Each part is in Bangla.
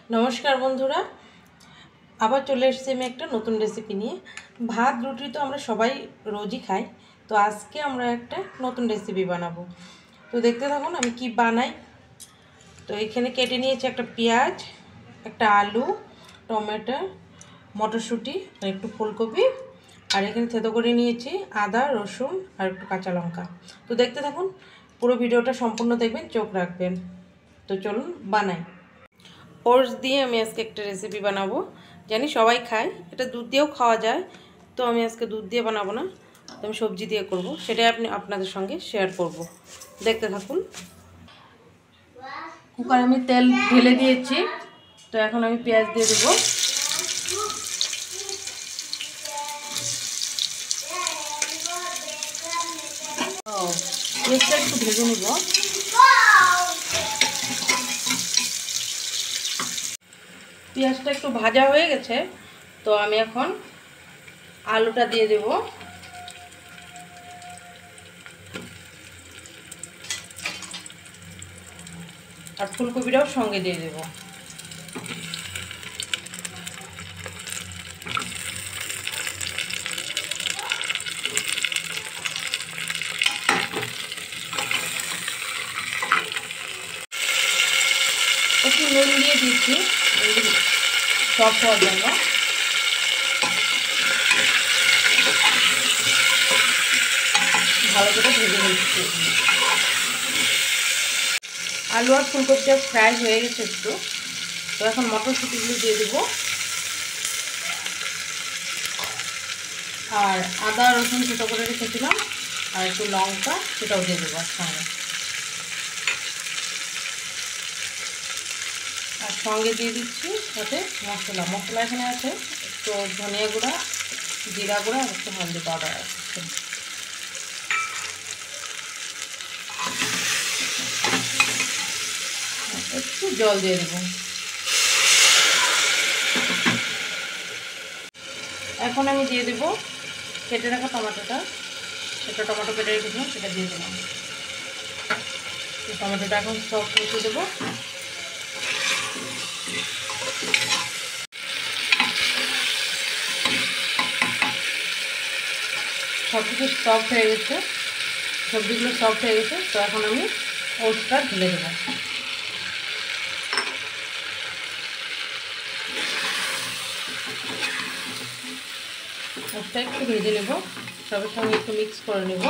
नमस्कार बंधुरा आबार चले एसेছি আমি একটা নতুন রেসিপি নিয়ে। ভাত রুটি তো আমরা সবাই রোজই খাই, তো আজকে আমরা একটা নতুন রেসিপি বানাবো। তো দেখতে থাকুন আমি কি বানাই। তো এখানে কেটে নিয়েছি একটা পেঁয়াজ, একটা আলু, টমেটো, মটরশুঁটি আর একটু ফুলকপি, আর এখানে থেতো করে নিয়েছি আদা রসুন আর একটু কাঁচা লঙ্কা। তো দেখতে থাকুন, পুরো ভিডিওটা সম্পূর্ণ দেখবেন, চোখ রাখবেন। তো চলুন বানাই। ওটস দিয়ে আমি আজকে একটা রেসিপি বানাবো। জানি সবাই খায়, এটা দুধ দিয়েও খাওয়া যায়, তো আমি আজকে দুধ দিয়ে বানাবো না, তো আমি সবজি দিয়ে করব, সেটাই আপনাদের সঙ্গে শেয়ার করব। দেখতে থাকুন। কুকারে আমি তেল ঢেলে দিয়েছি, তো এখন আমি পেঁয়াজ দিয়ে দেবো। পেঁয়াজটা একটু ভেজে নিব। পেঁয়াজটা একটু ভাজা হয়ে গেছে, তো আমি এখন আলুটা দিয়ে দেব। আর ফুলকপিটাও সঙ্গে দিয়ে দেব। একটু নুন দিয়ে দিচ্ছি সফট হওয়ার জন্য। ভালো করে ভেজে নিচ্ছি। আলু আর ফুলকপিটা ফ্রাই হয়ে গেছে একটু, তো এখন মটরশুঁটিগুলো দিয়ে দেবো। আর আদা রসুন ছোটো করে রেখেছিলাম, আর একটু লঙ্কা সেটাও দিয়ে দেবো সঙ্গে। আর সঙ্গে দিয়ে দিচ্ছি সাথে মশলা। মশলা এখানে আছে একটু ধনিয়া গুঁড়া, জিরা গুঁড়া আর একটু হলদি পাউডার আছে। একটু জল দিয়ে দেবো। এখন আমি দিয়ে দেবো কেটে রাখা টমেটোটা। একটা টমেটো কেটে রেখেছিলাম, সেটা দিয়ে দিলাম। টমেটোটা এখন সফট করতে দেবো। সব কিছু সফট হয়ে গেছে, সবজিগুলো সফট হয়ে গেছে, তো এখন আমি ওটসটা ঢেলে দেবো। ওটসটা একটু ভেজে নেব, সবের সঙ্গে একটু মিক্স করে নেব।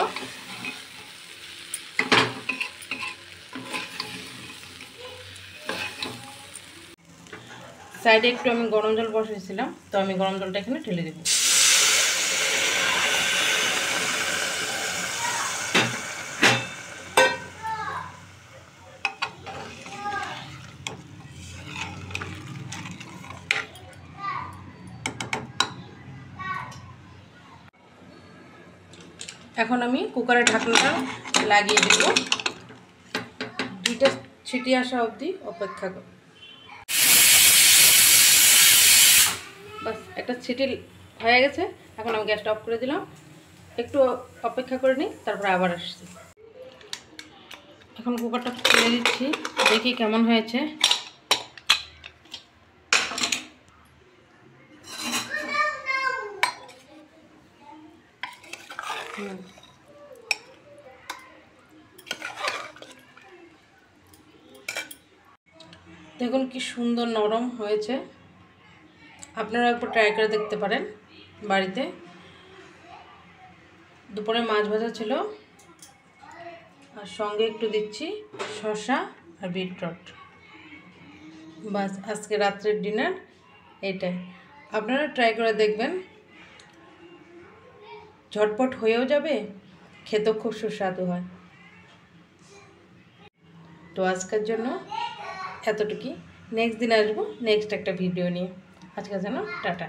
সাইডে একটু আমি গরম জল বসিয়েছিলাম, তো আমি গরম জলটা এখানে ঢেলে দেব। এখন আমি কুকারের ঢাকনাটা লাগিয়ে দেব। 2টা ছিটি আসা অবধি অপেক্ষা করব। বাস একটা ছিটি হয়ে গেছে, এখন আমি গ্যাসটা অফ করে দিলাম। একটু অপেক্ষা করে নিই, তারপরে আবার আসছি। এখন কুকারটা খুলে দিচ্ছি, দেখি কেমন হয়েছে। দেখুন কি সুন্দর নরম হয়েছে। আপনারা একটু ট্রাই করে দেখতে পারেন বাড়িতে। দুপুরে মাছ ভাজা ছিল, আর সঙ্গে একটু দিচ্ছি শসা আর বিটরুট। বাস আজকে রাত্রের ডিনার এটাই। আপনারা ট্রাই করে দেখবেন, ঝটপট হয়েও যাবে, খেতেও খুব সুস্বাদু হয়। তো আজকের জন্য এতটুকুই। নেক্সট দিন আসবো নেক্সট একটা ভিডিও নিয়ে। আজকের জন্য টাটা।